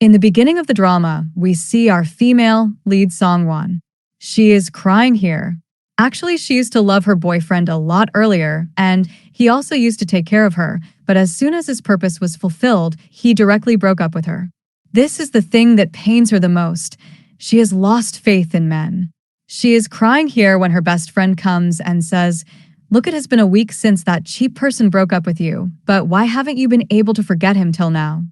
In the beginning of the drama, we see our female lead Songwon. She is crying here. Actually, she used to love her boyfriend a lot earlier, and he also used to take care of her, but as soon as his purpose was fulfilled, he directly broke up with her. This is the thing that pains her the most. She has lost faith in men. She is crying here when her best friend comes and says, "Look, it has been a week since that cheap person broke up with you, but why haven't you been able to forget him till now?"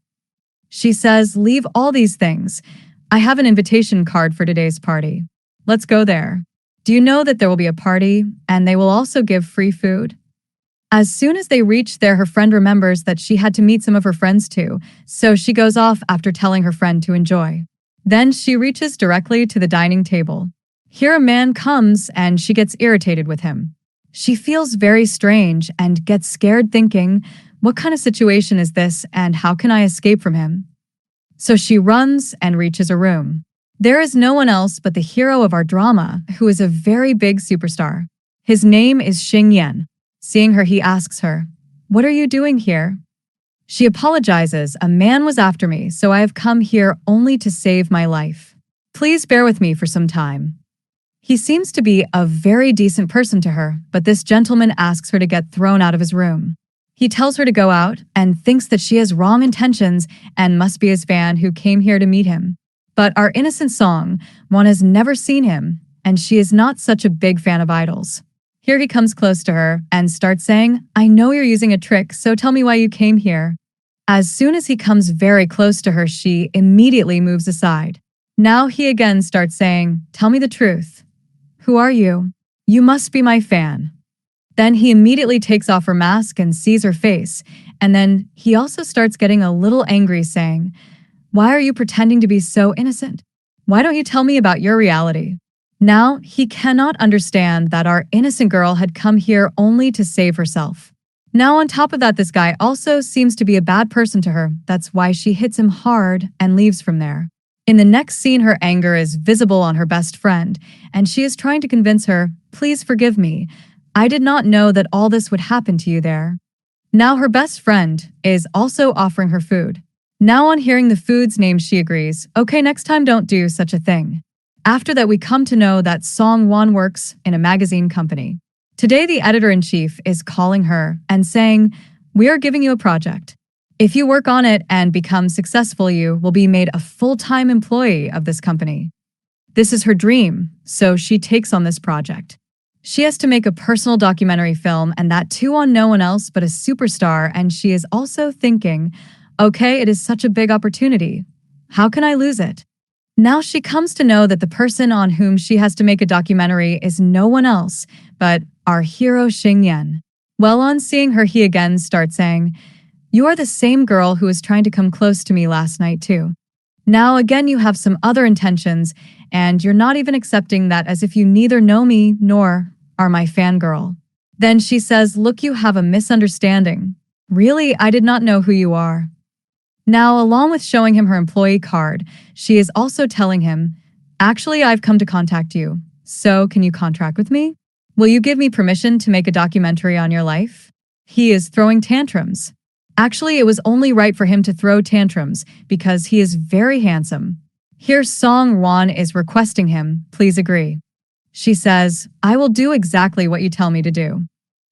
She says, "Leave all these things. I have an invitation card for today's party. Let's go there. Do you know that there will be a party and they will also give free food?" As soon as they reach there, her friend remembers that she had to meet some of her friends too, so she goes off after telling her friend to enjoy. Then she reaches directly to the dining table. Here a man comes and she gets irritated with him. She feels very strange and gets scared thinking, what kind of situation is this and how can I escape from him? So she runs and reaches a room. There is no one else but the hero of our drama, who is a very big superstar. His name is Xing Yan. Seeing her, he asks her, "What are you doing here?" She apologizes, "A man was after me, so I have come here only to save my life. Please bear with me for some time." He seems to be a very decent person to her, but this gentleman asks her to get thrown out of his room. He tells her to go out and thinks that she has wrong intentions and must be his fan who came here to meet him. But our innocent Song, one has never seen him, and she is not such a big fan of idols. Here he comes close to her and starts saying, "I know you're using a trick, so tell me why you came here." As soon as he comes very close to her, she immediately moves aside. Now he again starts saying, "Tell me the truth. Who are you? You must be my fan." Then he immediately takes off her mask and sees her face, and then he also starts getting a little angry saying, "Why are you pretending to be so innocent? Why don't you tell me about your reality?" Now he cannot understand that our innocent girl had come here only to save herself. Now on top of that, this guy also seems to be a bad person to her. That's why she hits him hard and leaves from there. In the next scene, her anger is visible on her best friend, and she is trying to convince her, "Please forgive me. I did not know that all this would happen to you there." Now her best friend is also offering her food. Now on hearing the food's name, she agrees, "Okay, next time don't do such a thing." After that, we come to know that Song Won works in a magazine company. Today, the editor-in-chief is calling her and saying, "We are giving you a project. If you work on it and become successful, you will be made a full-time employee of this company." This is her dream, so she takes on this project. She has to make a personal documentary film, and that too on no one else but a superstar, and she is also thinking, "Okay, it is such a big opportunity. How can I lose it?" Now she comes to know that the person on whom she has to make a documentary is no one else but our hero Xing Yan. Well, on seeing her, he again starts saying, "You are the same girl who was trying to come close to me last night too. Now again you have some other intentions, and you're not even accepting that, as if you neither know me nor are my fangirl." Then she says, "Look, you have a misunderstanding. Really, I did not know who you are." Now, along with showing him her employee card, she is also telling him, "Actually, I've come to contact you. So, can you contract with me? Will you give me permission to make a documentary on your life?" He is throwing tantrums. Actually, it was only right for him to throw tantrums because he is very handsome. Here, Song Won is requesting him, "Please agree." She says, "I will do exactly what you tell me to do."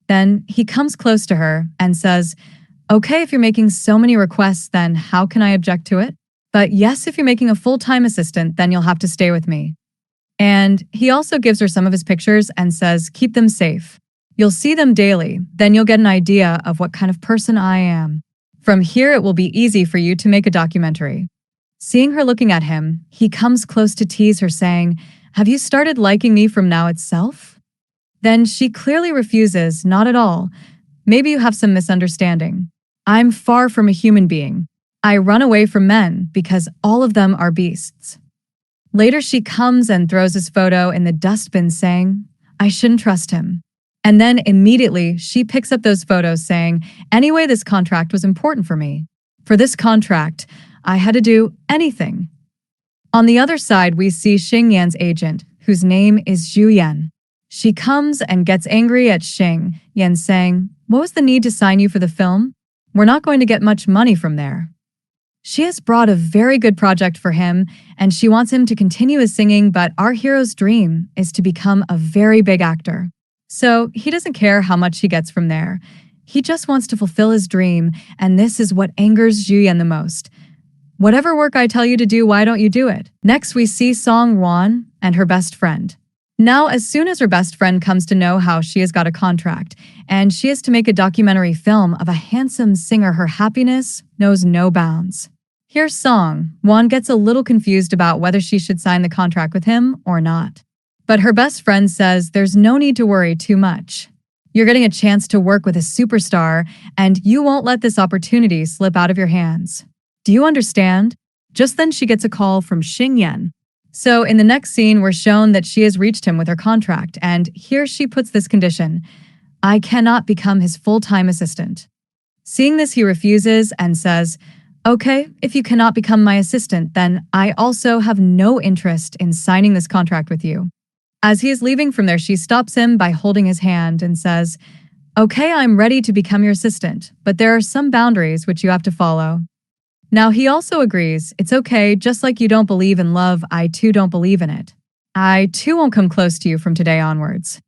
Then he comes close to her and says, "Okay, if you're making so many requests, then how can I object to it? But yes, if you're making a full-time assistant, then you'll have to stay with me." And he also gives her some of his pictures and says, "Keep them safe. You'll see them daily, then you'll get an idea of what kind of person I am. From here, it will be easy for you to make a documentary." Seeing her looking at him, he comes close to tease her saying, "Have you started liking me from now itself?" Then she clearly refuses, "Not at all. Maybe you have some misunderstanding. I'm far from a human being. I run away from men because all of them are beasts." Later, she comes and throws his photo in the dustbin saying, "I shouldn't trust him." And then immediately she picks up those photos saying, "Anyway, this contract was important for me. For this contract, I had to do anything." On the other side, we see Xing Yan's agent, whose name is Zhu Yan. She comes and gets angry at Xing Yan saying, "What was the need to sign you for the film? We're not going to get much money from there." She has brought a very good project for him, and she wants him to continue his singing, but our hero's dream is to become a very big actor. So he doesn't care how much he gets from there. He just wants to fulfill his dream, and this is what angers Juyen the most. Whatever work I tell you to do, why don't you do it? Next, we see Song Won and her best friend. Now, as soon as her best friend comes to know how she has got a contract, and she has to make a documentary film of a handsome singer, her happiness knows no bounds. Here's Song. Won gets a little confused about whether she should sign the contract with him or not. But her best friend says there's no need to worry too much. You're getting a chance to work with a superstar, and you won't let this opportunity slip out of your hands. Do you understand? Just then she gets a call from Xingyan. So in the next scene, we're shown that she has reached him with her contract, and here she puts this condition: I cannot become his full-time assistant. Seeing this, he refuses and says, okay, if you cannot become my assistant, then I also have no interest in signing this contract with you. As he is leaving from there, she stops him by holding his hand and says, okay, I'm ready to become your assistant, but there are some boundaries which you have to follow. Now, he also agrees, it's okay, just like you don't believe in love, I too don't believe in it. I too won't come close to you from today onwards.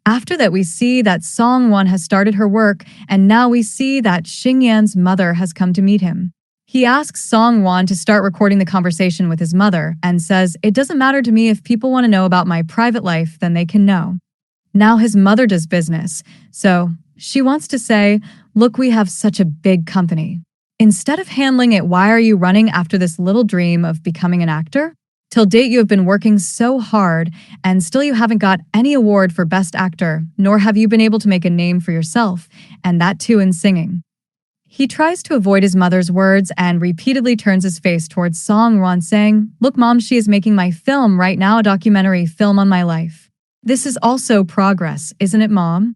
After that, we see that Song Won has started her work, and now we see that Xingyan's mother has come to meet him. He asks Song Won to start recording the conversation with his mother and says, it doesn't matter to me if people want to know about my private life, then they can know. Now his mother does business, so she wants to say, look, we have such a big company. Instead of handling it, why are you running after this little dream of becoming an actor? Till date, you have been working so hard, and still you haven't got any award for Best Actor, nor have you been able to make a name for yourself, and that too in singing. He tries to avoid his mother's words and repeatedly turns his face towards Song Won, saying, look, Mom, she is making my film right now, a documentary film on my life. This is also progress, isn't it, Mom?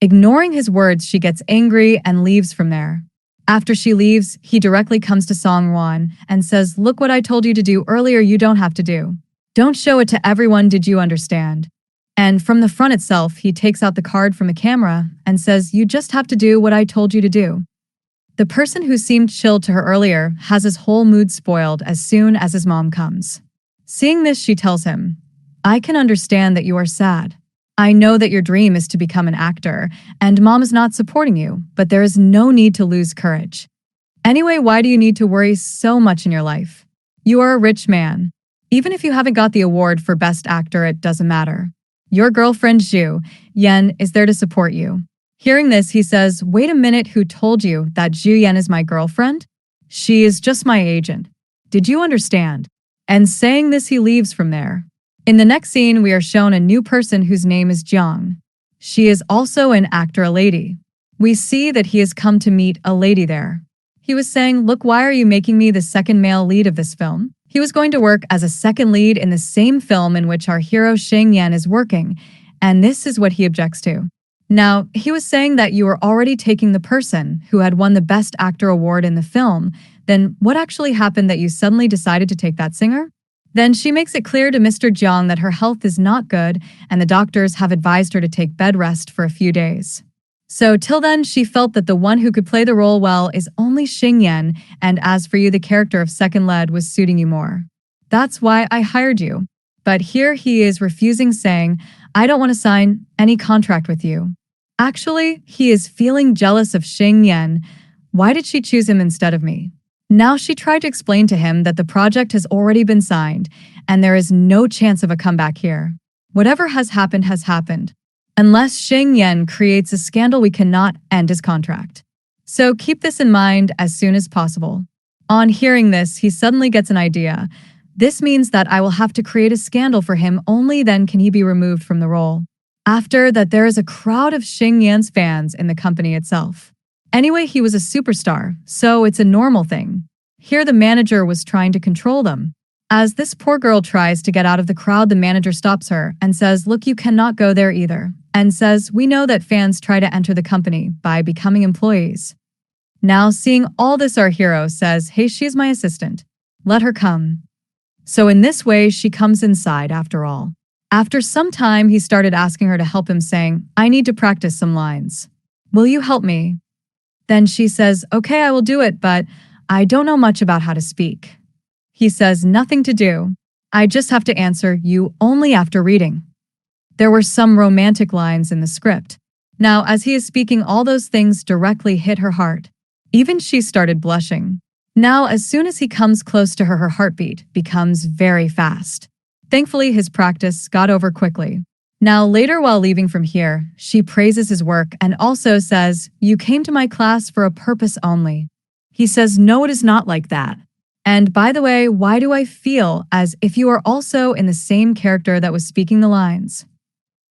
Ignoring his words, she gets angry and leaves from there. After she leaves, he directly comes to Song Won and says, look, what I told you to do earlier, you don't have to do. Don't show it to everyone, did you understand? And from the front itself, he takes out the card from the camera and says, you just have to do what I told you to do. The person who seemed chill to her earlier has his whole mood spoiled as soon as his mom comes. Seeing this, she tells him, I can understand that you are sad. I know that your dream is to become an actor, and Mom is not supporting you, but there is no need to lose courage. Anyway, why do you need to worry so much in your life? You are a rich man. Even if you haven't got the award for Best Actor, it doesn't matter. Your girlfriend Zhu Yan is there to support you. Hearing this, he says, wait a minute, who told you that Zhu Yan is my girlfriend? She is just my agent. Did you understand? And saying this, he leaves from there. In the next scene, we are shown a new person whose name is Jiang. She is also an actor, a lady. We see that he has come to meet a lady there. He was saying, look, why are you making me the second male lead of this film? He was going to work as a second lead in the same film in which our hero Sheng Yan is working, and this is what he objects to. Now, he was saying that you were already taking the person who had won the Best Actor award in the film. Then what actually happened that you suddenly decided to take that singer? Then she makes it clear to Mr. Jiang that her health is not good and the doctors have advised her to take bed rest for a few days. So till then, she felt that the one who could play the role well is only Xing Yan, and as for you, the character of second lead was suiting you more. That's why I hired you. But here he is refusing, saying, I don't want to sign any contract with you. Actually, he is feeling jealous of Xing Yan. Why did she choose him instead of me? Now she tried to explain to him that the project has already been signed, and there is no chance of a comeback here. Whatever has happened. Unless Xing Yan creates a scandal, we cannot end his contract. So keep this in mind as soon as possible. On hearing this, he suddenly gets an idea. This means that I will have to create a scandal for him, only then can he be removed from the role. After that, there is a crowd of Xing Yan's fans in the company itself. Anyway, he was a superstar, so it's a normal thing. Here the manager was trying to control them. As this poor girl tries to get out of the crowd, the manager stops her and says, look, you cannot go there either, and says, we know that fans try to enter the company by becoming employees. Now, seeing all this, our hero says, hey, she's my assistant. Let her come. So in this way, she comes inside after all. After some time, he started asking her to help him, saying, I need to practice some lines. Will you help me? Then she says, okay, I will do it, but I don't know much about how to speak. He says, nothing to do. I just have to answer you only after reading. There were some romantic lines in the script. Now, as he is speaking, all those things directly hit her heart. Even she started blushing. Now, as soon as he comes close to her, her heartbeat becomes very fast. Thankfully, his practice got over quickly. Now, later while leaving from here, she praises his work and also says, "You came to my class for a purpose only." He says, "No, it is not like that. And by the way, why do I feel as if you are also in the same character that was speaking the lines?"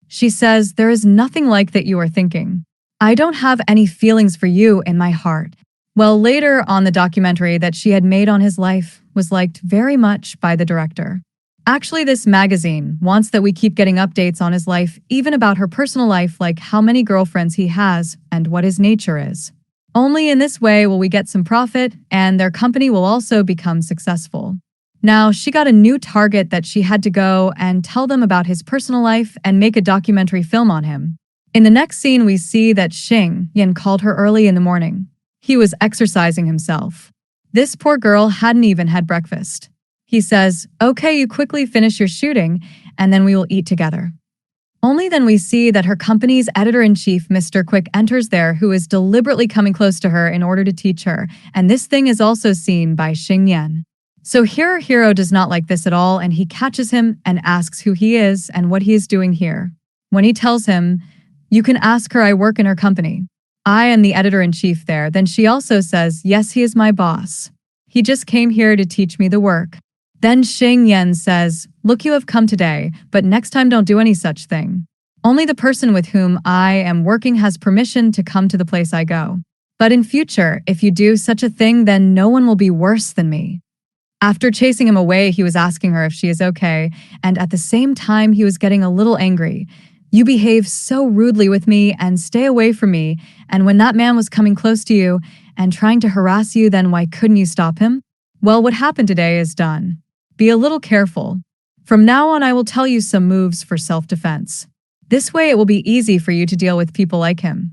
She says, "There is nothing like that you are thinking. I don't have any feelings for you in my heart." Well, later on, the documentary that she had made on his life was liked very much by the director. Actually, this magazine wants that we keep getting updates on his life, even about her personal life, like how many girlfriends he has and what his nature is. Only in this way will we get some profit, and their company will also become successful. Now, she got a new target that she had to go and tell them about his personal life and make a documentary film on him. In the next scene, we see that Xing Yan called her early in the morning. He was exercising himself. This poor girl hadn't even had breakfast. He says, "Okay, you quickly finish your shooting, and then we will eat together." Only then we see that her company's editor-in-chief, Mr. Quick, enters there, who is deliberately coming close to her in order to teach her, and this thing is also seen by Xing Yan. So here our hero does not like this at all, and he catches him and asks who he is and what he is doing here. When he tells him, "You can ask her, I work in her company. I am the editor-in-chief there," then she also says, "Yes, he is my boss. He just came here to teach me the work." Then Xing Yan says, "Look, you have come today, but next time don't do any such thing. Only the person with whom I am working has permission to come to the place I go. But in future, if you do such a thing, then no one will be worse than me." After chasing him away, he was asking her if she is okay, and at the same time he was getting a little angry. "You behave so rudely with me and stay away from me, and when that man was coming close to you and trying to harass you, then why couldn't you stop him? Well, what happened today is done. Be a little careful. From now on, I will tell you some moves for self-defense. This way it will be easy for you to deal with people like him."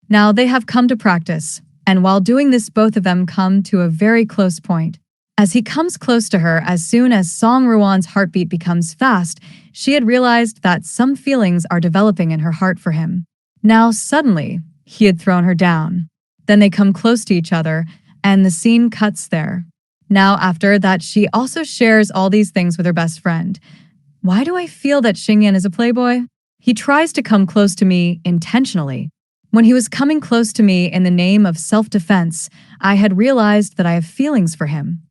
Now they have come to practice, and while doing this, both of them come to a very close point. As he comes close to her, as soon as Song Ruan's heartbeat becomes fast, she had realized that some feelings are developing in her heart for him. Now suddenly, he had thrown her down. Then they come close to each other, and the scene cuts there. Now after that, she also shares all these things with her best friend. "Why do I feel that Xing Yan is a playboy? He tries to come close to me intentionally. When he was coming close to me in the name of self-defense, I had realized that I have feelings for him."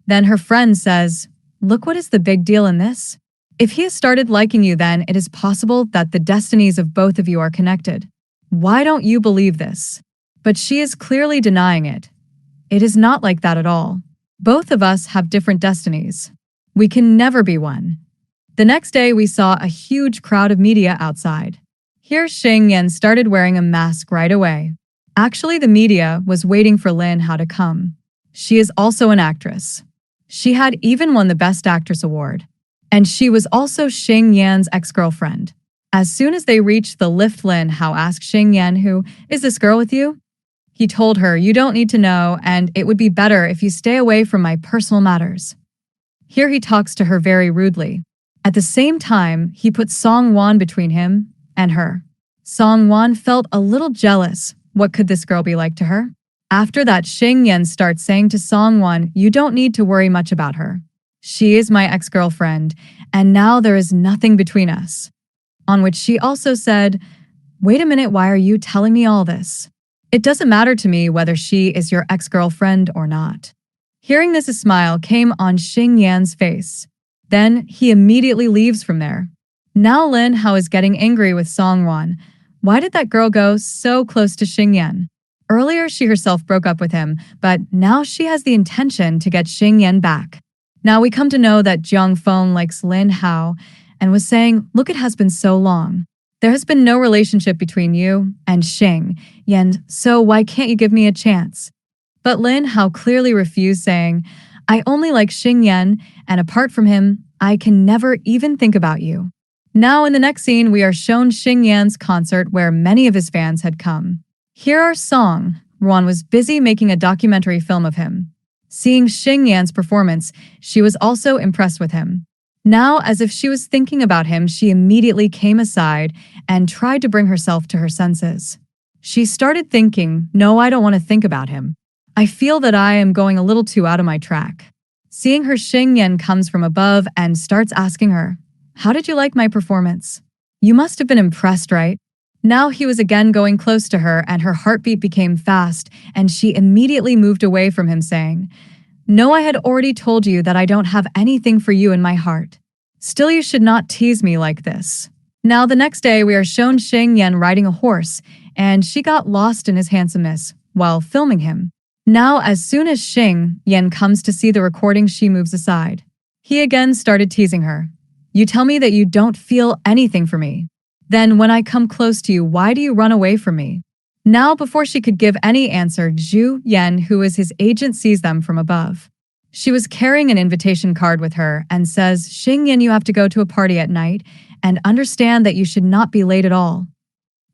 Then her friend says, "Look, what is the big deal in this? If he has started liking you, then it is possible that the destinies of both of you are connected. Why don't you believe this?" But she is clearly denying it. It is not like that at all. Both of us have different destinies. We can never be one. The next day, we saw a huge crowd of media outside. Here, Xing Yan started wearing a mask right away. Actually, the media was waiting for Lin Hao to come. She is also an actress. She had even won the Best Actress award. And she was also Xing Yan's ex-girlfriend. As soon as they reached the lift, Lin Hao asked Xing Yan, "Who is this girl with you?" He told her, "You don't need to know, and it would be better if you stay away from my personal matters." Here he talks to her very rudely. At the same time, he put Song Wan between him and her. Song Wan felt a little jealous. What could this girl be like to her? After that, Xing Yan starts saying to Song Wan, "You don't need to worry much about her. She is my ex-girlfriend, and now there is nothing between us." On which she also said, "Wait a minute, why are you telling me all this? It doesn't matter to me whether she is your ex-girlfriend or not." Hearing this, a smile came on Xing Yan's face. Then he immediately leaves from there. Now Lin Hao is getting angry with Song Wan. Why did that girl go so close to Xing Yan? Earlier, she herself broke up with him, but now she has the intention to get Xing Yan back. Now we come to know that Jiang Feng likes Lin Hao and was saying, "Look, it has been so long. There has been no relationship between you and Xing Yan, so why can't you give me a chance?" But Lin Hao clearly refused, saying, "I only like Xing Yan, and apart from him, I can never even think about you." Now in the next scene, we are shown Xing Yan's concert where many of his fans had come. Here are Song Ruan was busy making a documentary film of him. Seeing Xing Yan's performance, she was also impressed with him. Now, as if she was thinking about him, she immediately came aside and tried to bring herself to her senses. She started thinking, no, I don't want to think about him. I feel that I am going a little too out of my track. Seeing her, Xing Yan comes from above and starts asking her, how did you like my performance? You must have been impressed, right? Now he was again going close to her and her heartbeat became fast and she immediately moved away from him saying, no, I had already told you that I don't have anything for you in my heart. Still, you should not tease me like this. Now the next day we are shown Xing Yan riding a horse and she got lost in his handsomeness while filming him. Now as soon as Xing Yan comes to see the recording, she moves aside. He again started teasing her. You tell me that you don't feel anything for me. Then when I come close to you, why do you run away from me? Now before she could give any answer, Zhu Yan, who is his agent, sees them from above. She was carrying an invitation card with her and says, Xing Yan, you have to go to a party at night and understand that you should not be late at all.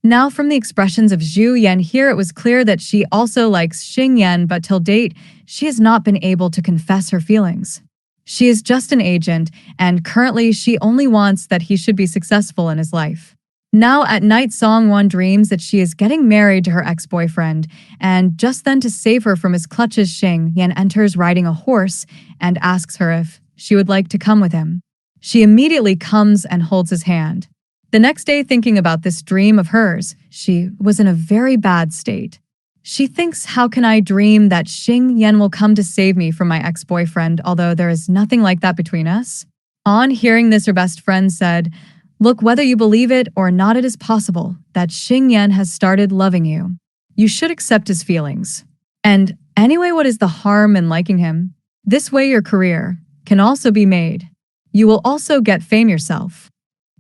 Now from the expressions of Zhu Yan here, it was clear that she also likes Xing Yan, but till date, she has not been able to confess her feelings. She is just an agent, and currently she only wants that he should be successful in his life. Now at night, Song-won dreams that she is getting married to her ex-boyfriend, and just then to save her from his clutches, Xing Yan enters riding a horse and asks her if she would like to come with him. She immediately comes and holds his hand. The next day, thinking about this dream of hers, she was in a very bad state. She thinks, how can I dream that Xing Yan will come to save me from my ex-boyfriend, although there is nothing like that between us? On hearing this, her best friend said, look, whether you believe it or not, it is possible that Xing Yan has started loving you. You should accept his feelings. And anyway, what is the harm in liking him? This way your career can also be made. You will also get fame yourself.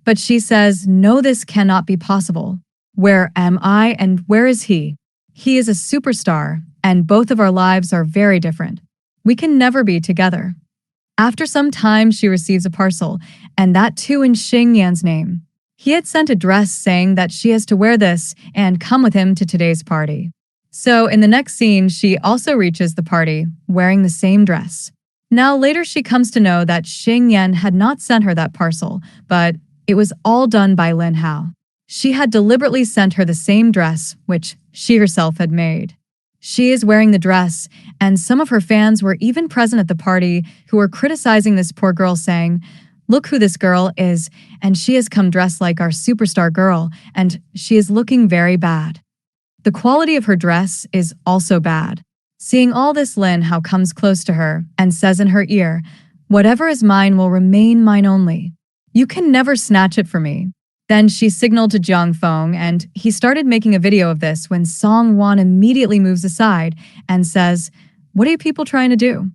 But she says, no, this cannot be possible. Where am I and where is he? He is a superstar, and both of our lives are very different. We can never be together. After some time, she receives a parcel, and that too in Xing Yan's name. He had sent a dress saying that she has to wear this and come with him to today's party. So in the next scene, she also reaches the party, wearing the same dress. Now later she comes to know that Xing Yan had not sent her that parcel, but it was all done by Lin Hao. She had deliberately sent her the same dress, which she herself had made. She is wearing the dress, and some of her fans were even present at the party who were criticizing this poor girl, saying, look who this girl is, and she has come dressed like our superstar girl, and she is looking very bad. The quality of her dress is also bad. Seeing all this, Lin Hao comes close to her and says in her ear, whatever is mine will remain mine only. You can never snatch it from me. Then she signaled to Jiang Feng, and he started making a video of this when Song-won immediately moves aside and says, what are you people trying to do?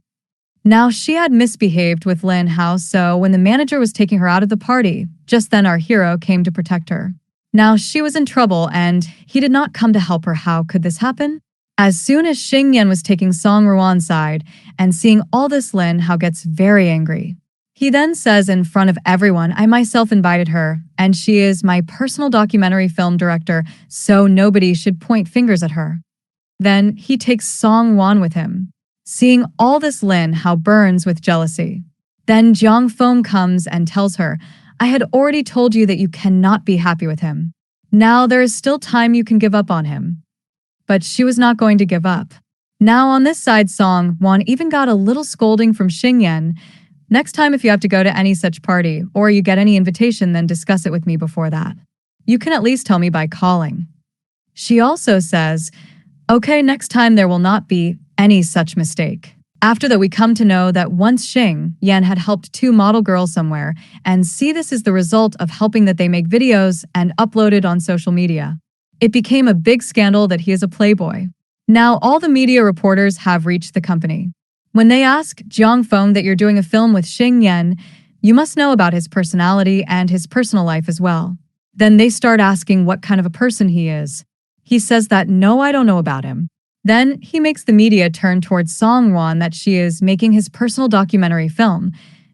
Now she had misbehaved with Lin Hao, so when the manager was taking her out of the party, just then our hero came to protect her. Now she was in trouble and he did not come to help her. How could this happen? As soon as Xing Yan was taking Song Ruan's side and seeing all this, Lin Hao gets very angry. He then says in front of everyone, I myself invited her, and she is my personal documentary film director, so nobody should point fingers at her. Then he takes Song-won with him. Seeing all this, Lin Hao burns with jealousy. Then Jiang Feng comes and tells her, I had already told you that you cannot be happy with him. Now there is still time, you can give up on him. But she was not going to give up. Now on this side, Song-won even got a little scolding from Xing Yan. Next time if you have to go to any such party or you get any invitation, then discuss it with me before that. You can at least tell me by calling. She also says, okay, next time there will not be any such mistake. After that, we come to know that once Xing Yan had helped two model girls somewhere, and see this is the result of helping that they make videos and upload it on social media. It became a big scandal that he is a playboy. Now all the media reporters have reached the company. When they ask Jiang Feng that you're doing a film with Xing Yan, you must know about his personality and his personal life as well. Then they start asking what kind of a person he is. He says that no, I don't know about him. Then he makes the media turn towards Song-won that she is making his personal documentary film.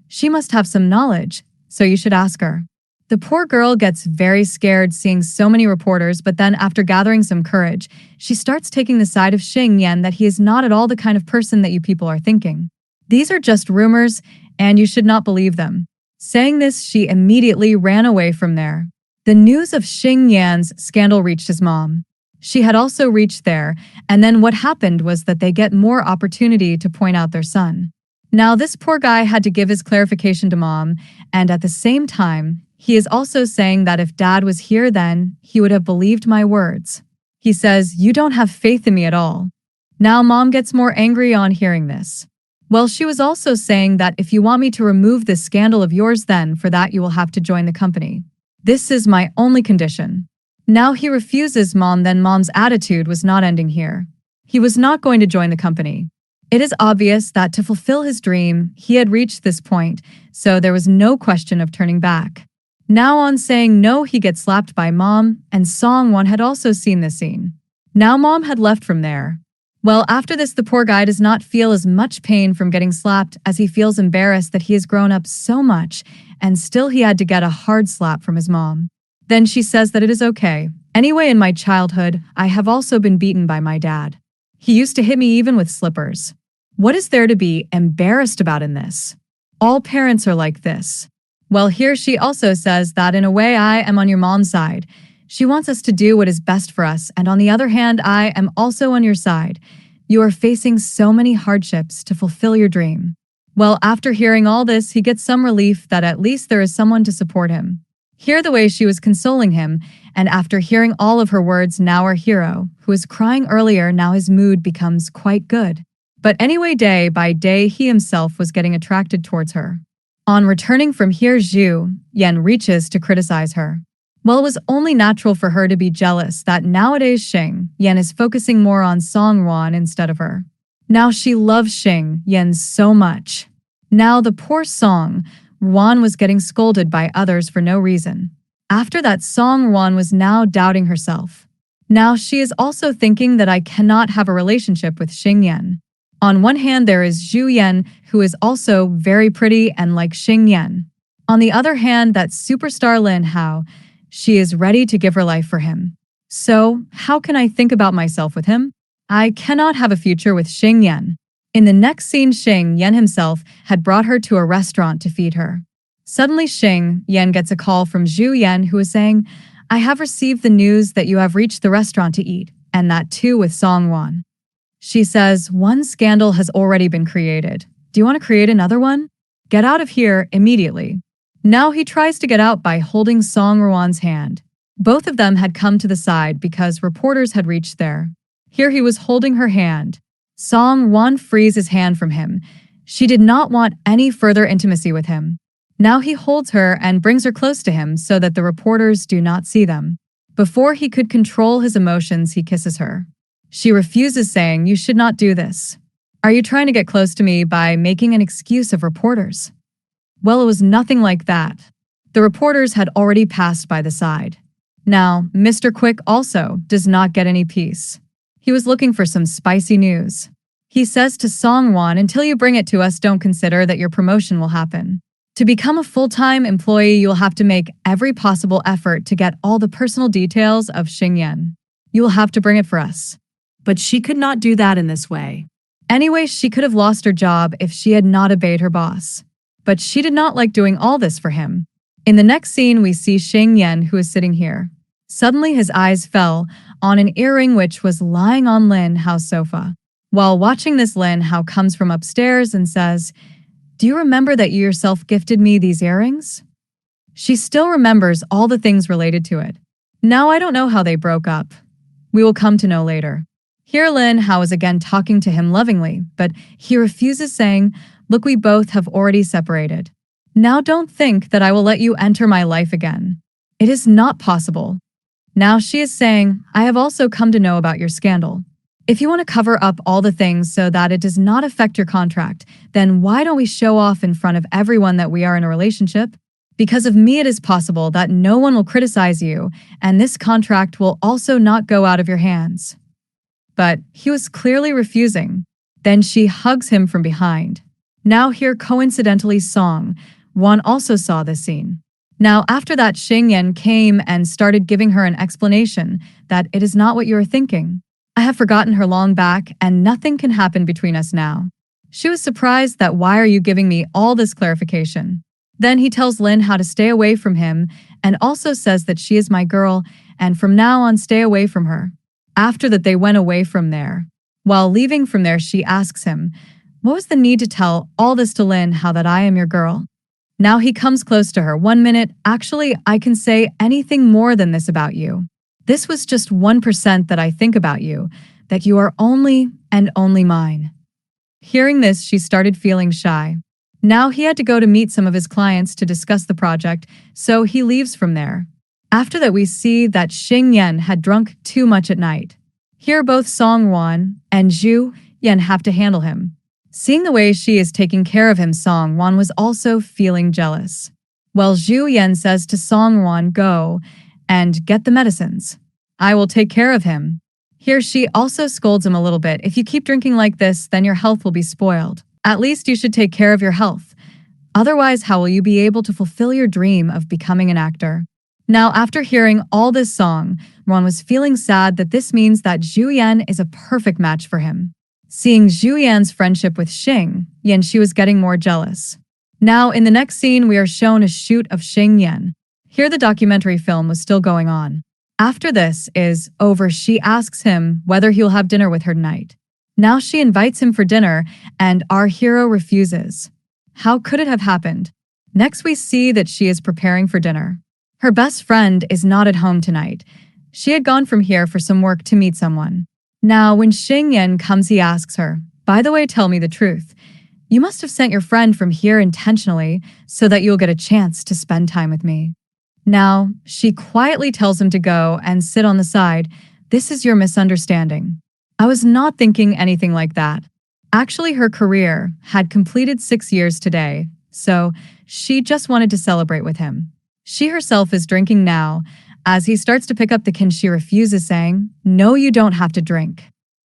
She must have some knowledge, so you should ask her. The poor girl gets very scared seeing so many reporters, but then after gathering some courage, she starts taking the side of Xing Yan that he is not at all the kind of person that you people are thinking. These are just rumors, and you should not believe them. Saying this, she immediately ran away from there. The news of Xing Yan's scandal reached his mom. She had also reached there, and then what happened was that they get more opportunity to point out their son. Now, this poor guy had to give his clarification to mom, and at the same time, he is also saying that if dad was here then, he would have believed my words. He says, "You don't have faith in me at all." Now mom gets more angry on hearing this. Well, she was also saying that if you want me to remove this scandal of yours, then for that you will have to join the company. This is my only condition. Now he refuses mom, then mom's attitude was not ending here. He was not going to join the company. It is obvious that to fulfill his dream, he had reached this point, so there was no question of turning back. Now on saying no, he gets slapped by mom, and Song-won had also seen this scene. Now mom had left from there. Well, after this, the poor guy does not feel as much pain from getting slapped as he feels embarrassed that he has grown up so much, and still he had to get a hard slap from his mom. Then she says that it is okay. Anyway, in my childhood, I have also been beaten by my dad. He used to hit me even with slippers. What is there to be embarrassed about in this? All parents are like this. Well, here she also says that in a way I am on your mom's side. She wants us to do what is best for us, and on the other hand, I am also on your side. You are facing so many hardships to fulfill your dream. Well, after hearing all this, he gets some relief that at least there is someone to support him. Hear the way she was consoling him, and after hearing all of her words, now our hero, who was crying earlier, now his mood becomes quite good. But anyway, day by day, he himself was getting attracted towards her. On returning from here, Zhu Yan reaches to criticize her. Well, it was only natural for her to be jealous that nowadays Xing Yan is focusing more on Song-won instead of her. Now she loves Xing Yan so much. Now the poor Song-won was getting scolded by others for no reason. After that, Song-won was now doubting herself. Now she is also thinking that I cannot have a relationship with Xing Yan. On one hand, there is Zhu Yan, who is also very pretty and like Xing Yan. On the other hand, that superstar Lin Hao, she is ready to give her life for him. So, how can I think about myself with him? I cannot have a future with Xing Yan. In the next scene, Xing Yan himself had brought her to a restaurant to feed her. Suddenly, Xing Yan gets a call from Zhu Yan, who is saying, "I have received the news that you have reached the restaurant to eat, and that too with Song-won." She says, "One scandal has already been created. Do you want to create another one? Get out of here immediately." Now he tries to get out by holding Song-won's hand. Both of them had come to the side because reporters had reached there. Here he was holding her hand. Song-won frees his hand from him. She did not want any further intimacy with him. Now he holds her and brings her close to him so that the reporters do not see them. Before he could control his emotions, he kisses her. She refuses, saying, "You should not do this. Are you trying to get close to me by making an excuse of reporters?" Well, it was nothing like that. The reporters had already passed by the side. Now, Mr. Quick also does not get any peace. He was looking for some spicy news. He says to Song-won, "Until you bring it to us, don't consider that your promotion will happen. To become a full-time employee, you will have to make every possible effort to get all the personal details of Xing Yan. You will have to bring it for us." But she could not do that in this way. Anyway, she could have lost her job if she had not obeyed her boss. But she did not like doing all this for him. In the next scene, we see Xing Yan, who is sitting here. Suddenly, his eyes fell on an earring which was lying on Lin Hao's sofa. While watching this, Lin Hao comes from upstairs and says, "Do you remember that you yourself gifted me these earrings?" She still remembers all the things related to it. Now I don't know how they broke up. We will come to know later. Here Lin Hao is again talking to him lovingly, but he refuses, saying, "Look, we both have already separated. Now don't think that I will let you enter my life again. It is not possible." Now she is saying, "I have also come to know about your scandal. If you want to cover up all the things so that it does not affect your contract, then why don't we show off in front of everyone that we are in a relationship? Because of me, it is possible that no one will criticize you, and this contract will also not go out of your hands." But he was clearly refusing. Then she hugs him from behind. Now here, coincidentally, Song-won also saw this scene. Now, after that, Xingyan came and started giving her an explanation that it is not what you are thinking. I have forgotten her long back and nothing can happen between us now. She was surprised that why are you giving me all this clarification? Then he tells Lin how to stay away from him and also says that she is my girl and from now on stay away from her. After that, they went away from there. While leaving from there, she asks him, what was the need to tell all this to Lin how that I am your girl? Now he comes close to her. 1 minute, actually, I can say anything more than this about you. This was just 1% that I think about you, that you are only and only mine. Hearing this, she started feeling shy. Now he had to go to meet some of his clients to discuss the project, so he leaves from there. After that, we see that Xingyan had drunk too much at night. Here both Songwan and Zhu Yan have to handle him. Seeing the way she is taking care of him, Songwan was also feeling jealous. Well, Zhu Yan says to Songwan, go and get the medicines. I will take care of him. Here she also scolds him a little bit. If you keep drinking like this, then your health will be spoiled. At least you should take care of your health. Otherwise, how will you be able to fulfill your dream of becoming an actor? Now, after hearing all this song, Ron was feeling sad that this means that Zhu Yan is a perfect match for him. Seeing Zhu Yan's friendship with Xing Yan, she was getting more jealous. Now, in the next scene, we are shown a shoot of Xing Yan. Here, the documentary film was still going on. After this is over, she asks him whether he'll have dinner with her tonight. Now she invites him for dinner, and our hero refuses. How could it have happened? Next, we see that she is preparing for dinner. Her best friend is not at home tonight. She had gone from here for some work to meet someone. Now, when Xing Yan comes, he asks her, by the way, tell me the truth. You must have sent your friend from here intentionally so that you'll get a chance to spend time with me. Now, she quietly tells him to go and sit on the side. This is your misunderstanding. I was not thinking anything like that. Actually, her career had completed 6 years today, so she just wanted to celebrate with him. She herself is drinking now. As he starts to pick up the can, she refuses, saying, no, you don't have to drink.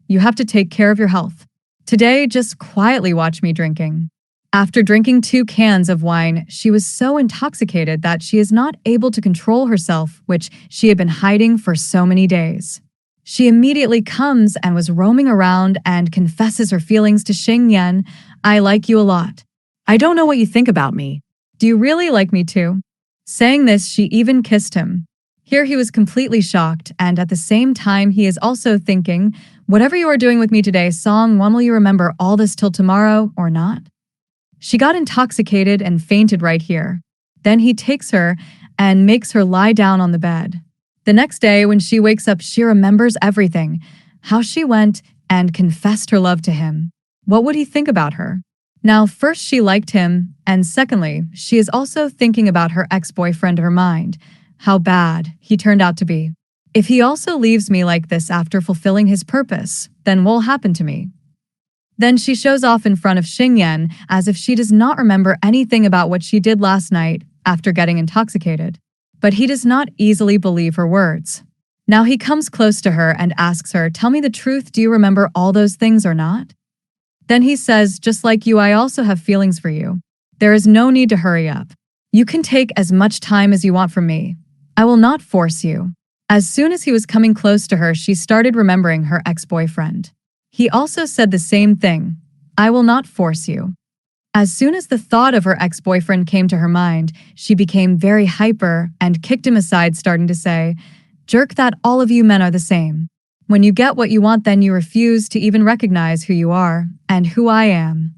You have to take care of your health. Today, just quietly watch me drinking. After drinking 2 cans of wine, she was so intoxicated that she is not able to control herself, which she had been hiding for so many days. She immediately comes and was roaming around and confesses her feelings to Xing Yan. I like you a lot. I don't know what you think about me. Do you really like me too? Saying this, she even kissed him. Here he was completely shocked, and at the same time he is also thinking, whatever you are doing with me today, Song, when will you remember all this till tomorrow or not? She got intoxicated and fainted right here. Then he takes her and makes her lie down on the bed. The next day when she wakes up, she remembers everything, how she went and confessed her love to him. What would he think about her? Now, first she liked him, and secondly, she is also thinking about her ex-boyfriend in her mind. How bad he turned out to be. If he also leaves me like this after fulfilling his purpose, then what will happen to me? Then she shows off in front of Xing Yan as if she does not remember anything about what she did last night after getting intoxicated. But he does not easily believe her words. Now he comes close to her and asks her, tell me the truth, do you remember all those things or not? Then he says, just like you, I also have feelings for you. There is no need to hurry up. You can take as much time as you want from me. I will not force you. As soon as he was coming close to her, she started remembering her ex-boyfriend. He also said the same thing. I will not force you. As soon as the thought of her ex-boyfriend came to her mind, she became very hyper and kicked him aside, starting to say, jerk that all of you men are the same. When you get what you want, then you refuse to even recognize who you are and who I am.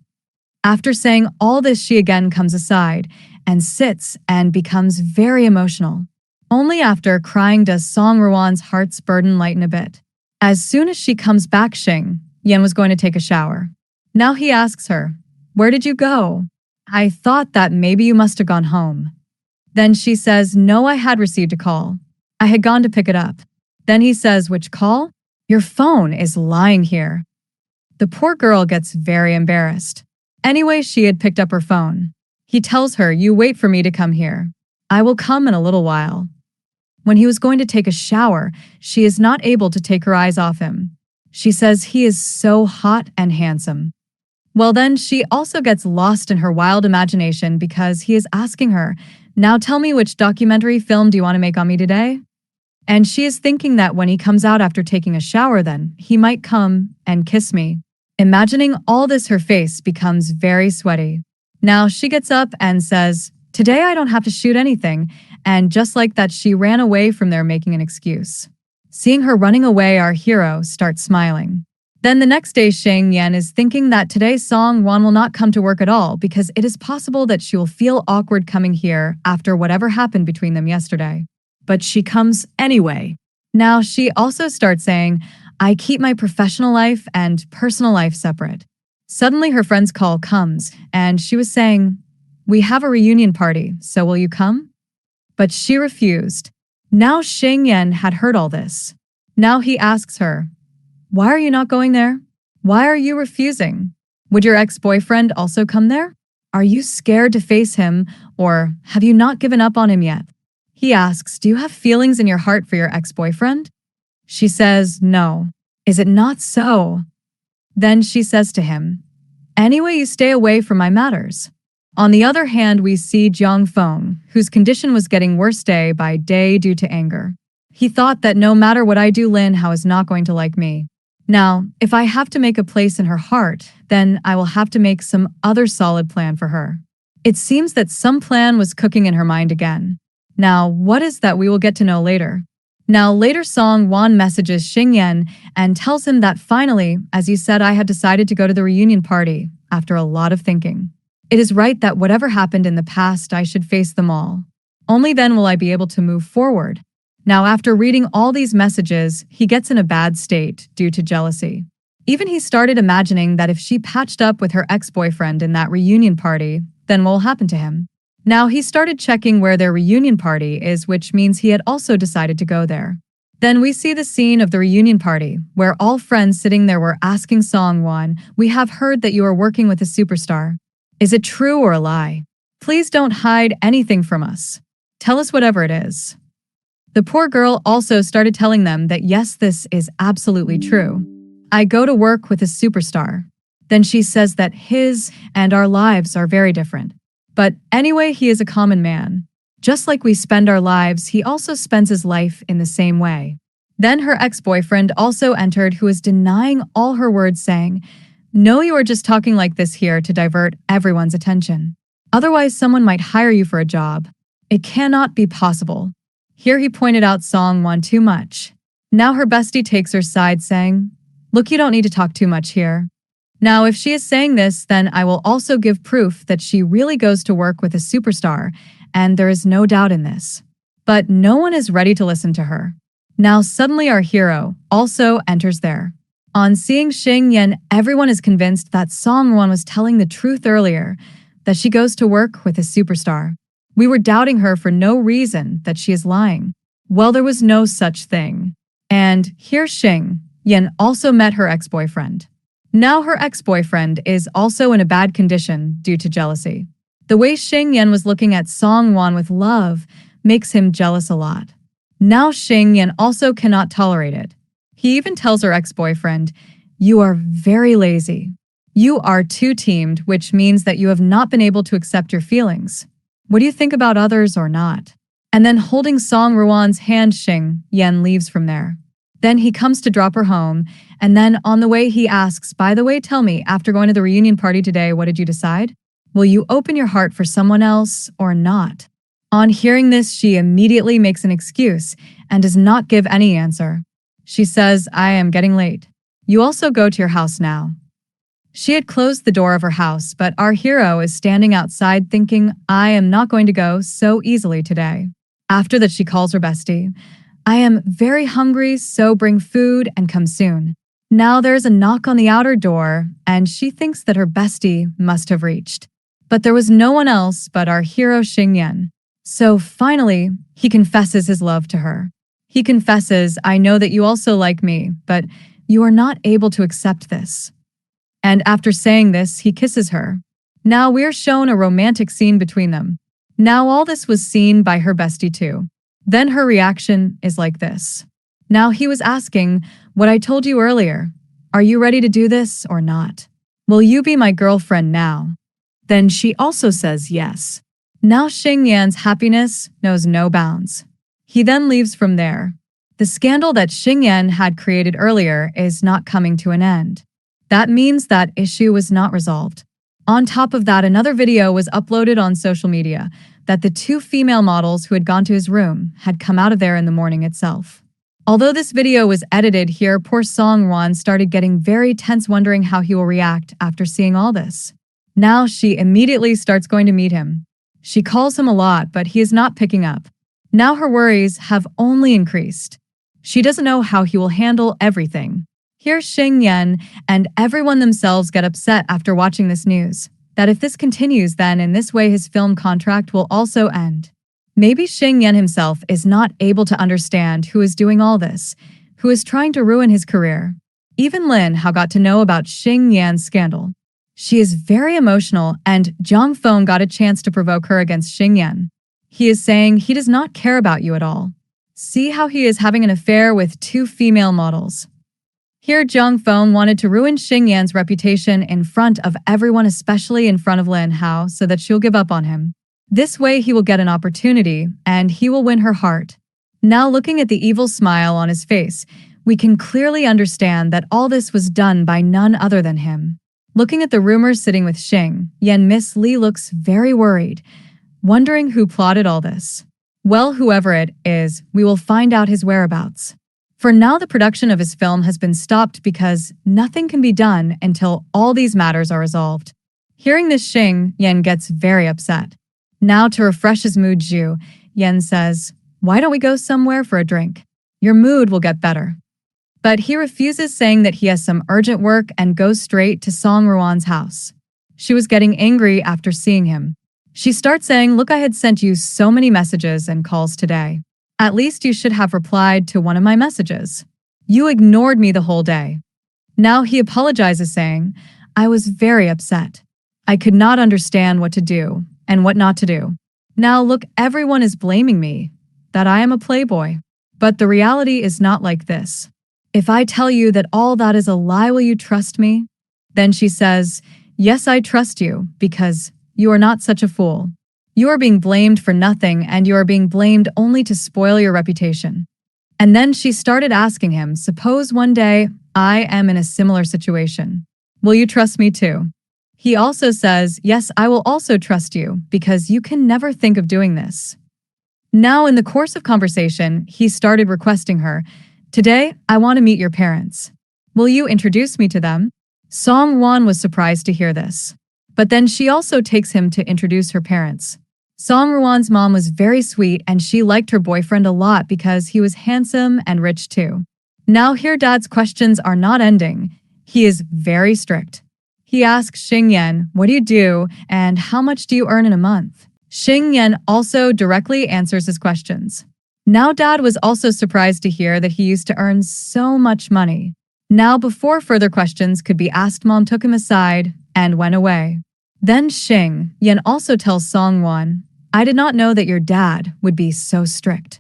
After saying all this, she again comes aside and sits and becomes very emotional. Only after crying does Song Ruan's heart's burden lighten a bit. As soon as she comes back, Xing Yan was going to take a shower. Now he asks her, where did you go? I thought that maybe you must have gone home. Then she says, no, I had received a call. I had gone to pick it up. Then he says, which call? Your phone is lying here. The poor girl gets very embarrassed. Anyway, she had picked up her phone. He tells her, you wait for me to come here. I will come in a little while. When he was going to take a shower, she is not able to take her eyes off him. She says he is so hot and handsome. Well, then she also gets lost in her wild imagination because he is asking her, "Now tell me, which documentary film do you want to make on me today?" And she is thinking that when he comes out after taking a shower, then he might come and kiss me. Imagining all this, her face becomes very sweaty. Now she gets up and says, "Today I don't have to shoot anything." And just like that, she ran away from there, making an excuse. Seeing her running away, our hero starts smiling. Then the next day, Sheng Yan is thinking that today Song Wan will not come to work at all because it is possible that she will feel awkward coming here after whatever happened between them yesterday. But she comes anyway. Now she also starts saying, "I keep my professional life and personal life separate." Suddenly her friend's call comes and she was saying, "We have a reunion party, so will you come?" But she refused. Now Sheng Yan had heard all this. Now he asks her, "Why are you not going there? Why are you refusing? Would your ex-boyfriend also come there? Are you scared to face him, or have you not given up on him yet?" He asks, "Do you have feelings in your heart for your ex-boyfriend?" She says, "No. Is it not so?" Then she says to him, "Anyway, you stay away from my matters." On the other hand, we see Jiang Feng, whose condition was getting worse day by day due to anger. He thought that no matter what I do, Lin Hao is not going to like me. Now, if I have to make a place in her heart, then I will have to make some other solid plan for her. It seems that some plan was cooking in her mind again. Now, what is that we will get to know later. Now, later Song Wan messages Xing Yan and tells him that finally, as you said, I had decided to go to the reunion party after a lot of thinking. It is right that whatever happened in the past, I should face them all. Only then will I be able to move forward. Now, after reading all these messages, he gets in a bad state due to jealousy. Even he started imagining that if she patched up with her ex-boyfriend in that reunion party, then what will happen to him? Now he started checking where their reunion party is, which means he had also decided to go there. Then we see the scene of the reunion party, where all friends sitting there were asking Song Wan, "We have heard that you are working with a superstar. Is it true or a lie? Please don't hide anything from us. Tell us whatever it is." The poor girl also started telling them that yes, this is absolutely true. "I go to work with a superstar." Then she says that his and our lives are very different. But anyway, he is a common man. Just like we spend our lives, he also spends his life in the same way. Then her ex-boyfriend also entered, who is denying all her words, saying, "No, you are just talking like this here to divert everyone's attention. Otherwise, someone might hire you for a job. It cannot be possible." Here he pointed out Song Wan too much. Now her bestie takes her side, saying, "Look, you don't need to talk too much here. Now, if she is saying this, then I will also give proof that she really goes to work with a superstar, and there is no doubt in this." But no one is ready to listen to her. Now suddenly our hero also enters there. On seeing Xing Yan, everyone is convinced that Song Wan was telling the truth earlier, that she goes to work with a superstar. We were doubting her for no reason that she is lying. Well, there was no such thing. And here Xing Yan also met her ex-boyfriend. Now her ex-boyfriend is also in a bad condition due to jealousy. The way Xing Yan was looking at Song Wan with love makes him jealous a lot. Now Xing Yan also cannot tolerate it. He even tells her ex-boyfriend, "You are very lazy. You are two-teamed, which means that you have not been able to accept your feelings. What do you think about others or not?" And then holding Song Ruan's hand, Xing Yan leaves from there. Then he comes to drop her home, and then on the way he asks, "By the way, tell me, after going to the reunion party today, what did you decide? Will you open your heart for someone else or not?" On hearing this, she immediately makes an excuse and does not give any answer. She says, "I am getting late. You also go to your house now." She had closed the door of her house, but our hero is standing outside thinking, "I am not going to go so easily today." After that, she calls her bestie. "I am very hungry, so bring food and come soon." Now there's a knock on the outer door, and she thinks that her bestie must have reached. But there was no one else but our hero Xing Yan. So finally, he confesses his love to her. He confesses, "I know that you also like me, but you are not able to accept this." And after saying this, he kisses her. Now we're shown a romantic scene between them. Now all this was seen by her bestie too. Then her reaction is like this. Now he was asking, "What I told you earlier, are you ready to do this or not?" Will you be my girlfriend now? Then she also says yes. Now Xing Yan's happiness knows no bounds. He then leaves from there. The scandal that Xing Yan had created earlier is not coming to an end. That means that issue was not resolved. On top of that, another video was uploaded on social media that the two female models who had gone to his room had come out of there in the morning itself. Although this video was edited here, poor Song-won started getting very tense, wondering how he will react after seeing all this. Now she immediately starts going to meet him. She calls him a lot, but he is not picking up. Now her worries have only increased. She doesn't know how he will handle everything. Here Xing Yan and everyone themselves get upset after watching this news, that if this continues, then in this way his film contract will also end. Maybe Xing Yan himself is not able to understand who is doing all this, who is trying to ruin his career. Even Lin Hao got to know about Xing Yan's scandal. She is very emotional, and Zhang Feng got a chance to provoke her against Xing Yan. He is saying he does not care about you at all. See how he is having an affair with two female models. Here Zhang Feng wanted to ruin Xing Yan's reputation in front of everyone, especially in front of Lin Hao, so that she'll give up on him. This way he will get an opportunity, and he will win her heart. Now looking at the evil smile on his face, we can clearly understand that all this was done by none other than him. Looking at the rumors sitting with Xing Yan, Miss Li looks very worried, wondering who plotted all this. Well, whoever it is, we will find out his whereabouts. For now, the production of his film has been stopped because nothing can be done until all these matters are resolved. Hearing this, Xing Yan gets very upset. Now, to refresh his mood, Zhu Yan says, "Why don't we go somewhere for a drink? Your mood will get better." But he refuses, saying that he has some urgent work and goes straight to Song Ruan's house. She was getting angry after seeing him. She starts saying, "Look, I had sent you so many messages and calls today. At least you should have replied to one of my messages. You ignored me the whole day." Now he apologizes, saying, "I was very upset. I could not understand what to do and what not to do. Now look, everyone is blaming me, that I am a playboy. But the reality is not like this. If I tell you that all that is a lie, will you trust me?" Then she says, "Yes, I trust you, because you are not such a fool. You are being blamed for nothing, and you are being blamed only to spoil your reputation." And then she started asking him, "Suppose one day I am in a similar situation. Will you trust me too?" He also says, "Yes, I will also trust you, because you can never think of doing this." Now, in the course of conversation, he started requesting her, "Today, I want to meet your parents. Will you introduce me to them?" Song Wan was surprised to hear this. But then she also takes him to introduce her parents. Song Ruan's mom was very sweet, and she liked her boyfriend a lot because he was handsome and rich too. Now here Dad's questions are not ending. He is very strict. He asks Xing Yan, "What do you do, and how much do you earn in a month?" Xing Yan also directly answers his questions. Now Dad was also surprised to hear that he used to earn so much money. Now before further questions could be asked, Mom took him aside and went away. Then Xing Yan also tells Song Wan, "I did not know that your dad would be so strict."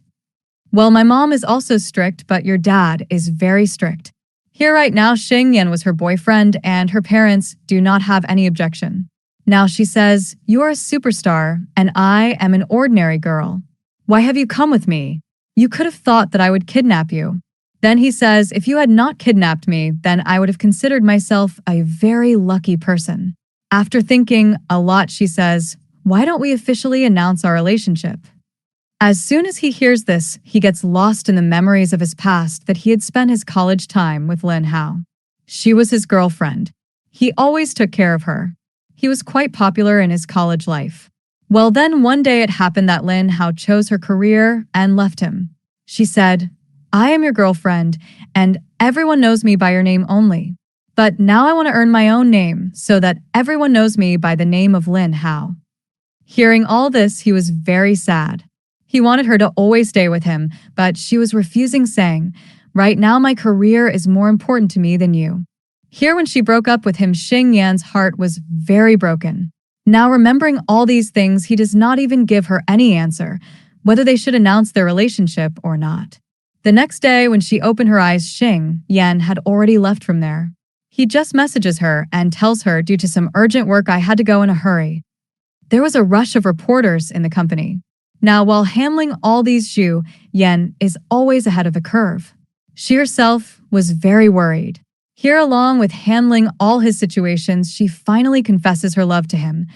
"Well, my mom is also strict, but your dad is very strict." Here right now, Xing Yan was her boyfriend, and her parents do not have any objection. Now she says, "You are a superstar, and I am an ordinary girl. Why have you come with me? You could have thought that I would kidnap you." Then he says, "If you had not kidnapped me, then I would have considered myself a very lucky person." After thinking a lot, she says, "Why don't we officially announce our relationship?" As soon as he hears this, he gets lost in the memories of his past, that he had spent his college time with Lin Hao. She was his girlfriend. He always took care of her. He was quite popular in his college life. Well, then one day it happened that Lin Hao chose her career and left him. She said, "I am your girlfriend, and everyone knows me by your name only. But now I want to earn my own name so that everyone knows me by the name of Lin Hao." Hearing all this, he was very sad. He wanted her to always stay with him, but she was refusing, saying, "Right now my career is more important to me than you." Here when she broke up with him, Xing Yan's heart was very broken. Now remembering all these things, he does not even give her any answer, whether they should announce their relationship or not. The next day when she opened her eyes, Xing Yan had already left from there. He just messages her and tells her due to some urgent work I had to go in a hurry. There was a rush of reporters in the company. Now, while handling all these Zhu, Yen is always ahead of the curve. She herself was very worried. Here, along with handling all his situations, she finally confesses her love to him.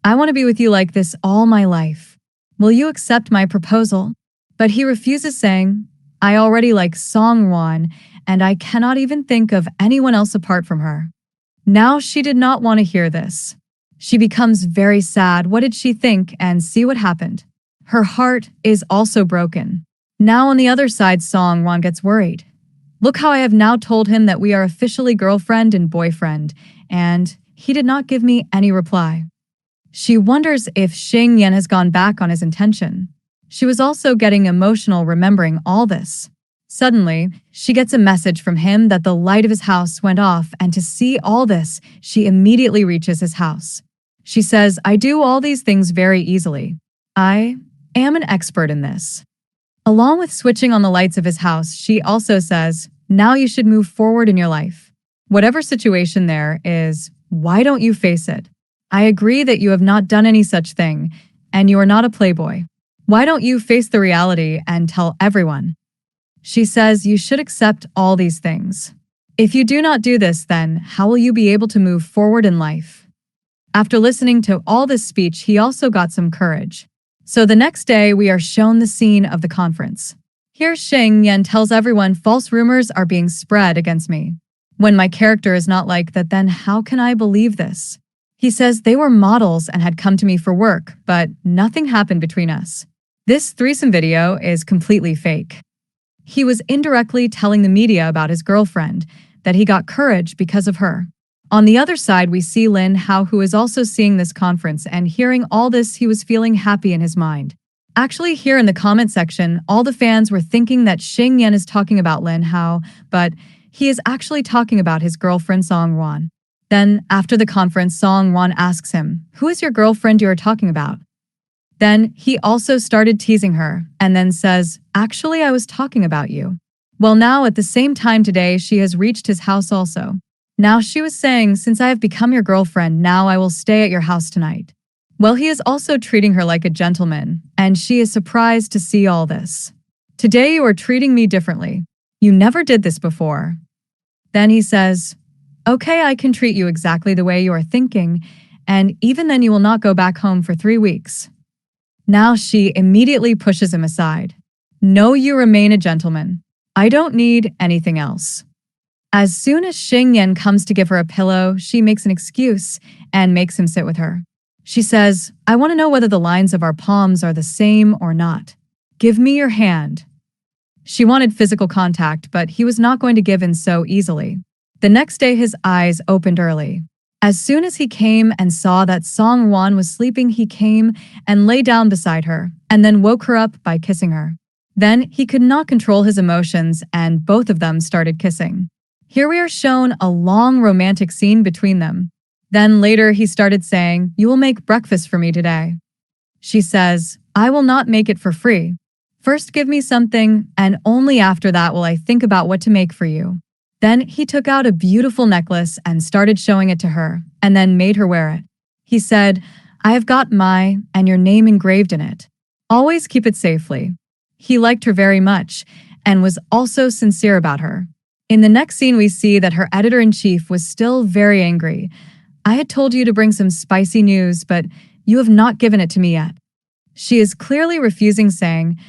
I want to be with you like this all my life. Will you accept my proposal? But he refuses, saying, I already like Songwon, and I cannot even think of anyone else apart from her. Now she did not want to hear this. She becomes very sad. What did she think? And see what happened. Her heart is also broken. Now on the other side, Songwon gets worried. Look how I have now told him that we are officially girlfriend and boyfriend, and he did not give me any reply. She wonders if Xing Yan has gone back on his intention. She was also getting emotional remembering all this. Suddenly, she gets a message from him that the light of his house went off, and to see all this, she immediately reaches his house. She says, I do all these things very easily. I am an expert in this. Along with switching on the lights of his house, she also says, now you should move forward in your life. Whatever situation there is, why don't you face it? I agree that you have not done any such thing, and you are not a playboy. Why don't you face the reality and tell everyone? She says you should accept all these things. If you do not do this, then how will you be able to move forward in life? After listening to all this speech, he also got some courage. So the next day, we are shown the scene of the conference. Here, Xing Yan tells everyone false rumors are being spread against me. When my character is not like that, then how can I believe this? He says they were models and had come to me for work, but nothing happened between us. This threesome video is completely fake. He was indirectly telling the media about his girlfriend, that he got courage because of her. On the other side, we see Lin Hao, who is also seeing this conference, and hearing all this, he was feeling happy in his mind. Actually, here in the comment section, all the fans were thinking that Xing Yan is talking about Lin Hao, but he is actually talking about his girlfriend Songwon. Then, after the conference, Songwon asks him, who is your girlfriend you are talking about? Then, he also started teasing her, and then says, actually, I was talking about you. Well, now, at the same time today, she has reached his house also. Now she was saying, since I have become your girlfriend, now I will stay at your house tonight. Well, he is also treating her like a gentleman, and she is surprised to see all this. Today you are treating me differently. You never did this before. Then he says, okay, I can treat you exactly the way you are thinking, and even then you will not go back home for 3 weeks. Now she immediately pushes him aside. No, you remain a gentleman. I don't need anything else. As soon as Xing Yan comes to give her a pillow, she makes an excuse and makes him sit with her. She says, I want to know whether the lines of our palms are the same or not. Give me your hand. She wanted physical contact, but he was not going to give in so easily. The next day, his eyes opened early. As soon as he came and saw that Songwon was sleeping, he came and lay down beside her, and then woke her up by kissing her. Then he could not control his emotions, and both of them started kissing. Here we are shown a long romantic scene between them. Then later he started saying, you will make breakfast for me today. She says, I will not make it for free. First give me something, and only after that will I think about what to make for you. Then he took out a beautiful necklace and started showing it to her, and then made her wear it. He said, I have got my and your name engraved in it. Always keep it safely. He liked her very much, and was also sincere about her. In the next scene, we see that her editor-in-chief was still very angry. I had told you to bring some spicy news, but you have not given it to me yet. She is clearly refusing, saying,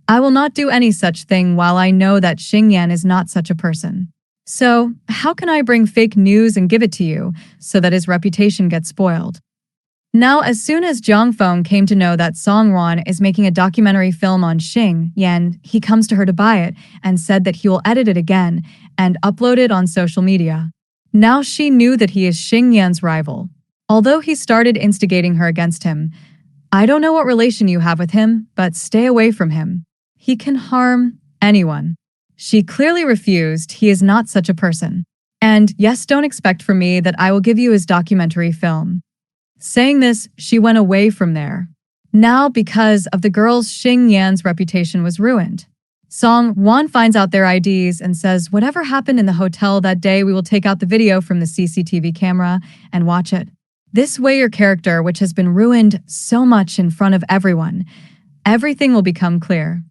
I will not do any such thing while I know that Xing Yan is not such a person. So, how can I bring fake news and give it to you so that his reputation gets spoiled? Now, as soon as Zhang Feng came to know that Songwon is making a documentary film on Xing Yan, he comes to her to buy it and said that he will edit it again and upload it on social media. Now she knew that he is Xing Yan's rival. Although he started instigating her against him, I don't know what relation you have with him, but stay away from him. He can harm anyone. She clearly refused. He is not such a person. And yes, don't expect from me that I will give you his documentary film. Saying this, she went away from there. Now, because of the girls, Xing Yan's reputation was ruined. Song Won finds out their IDs and says, whatever happened in the hotel that day, we will take out the video from the CCTV camera and watch it. This way your character, which has been ruined so much in front of everyone, everything will become clear.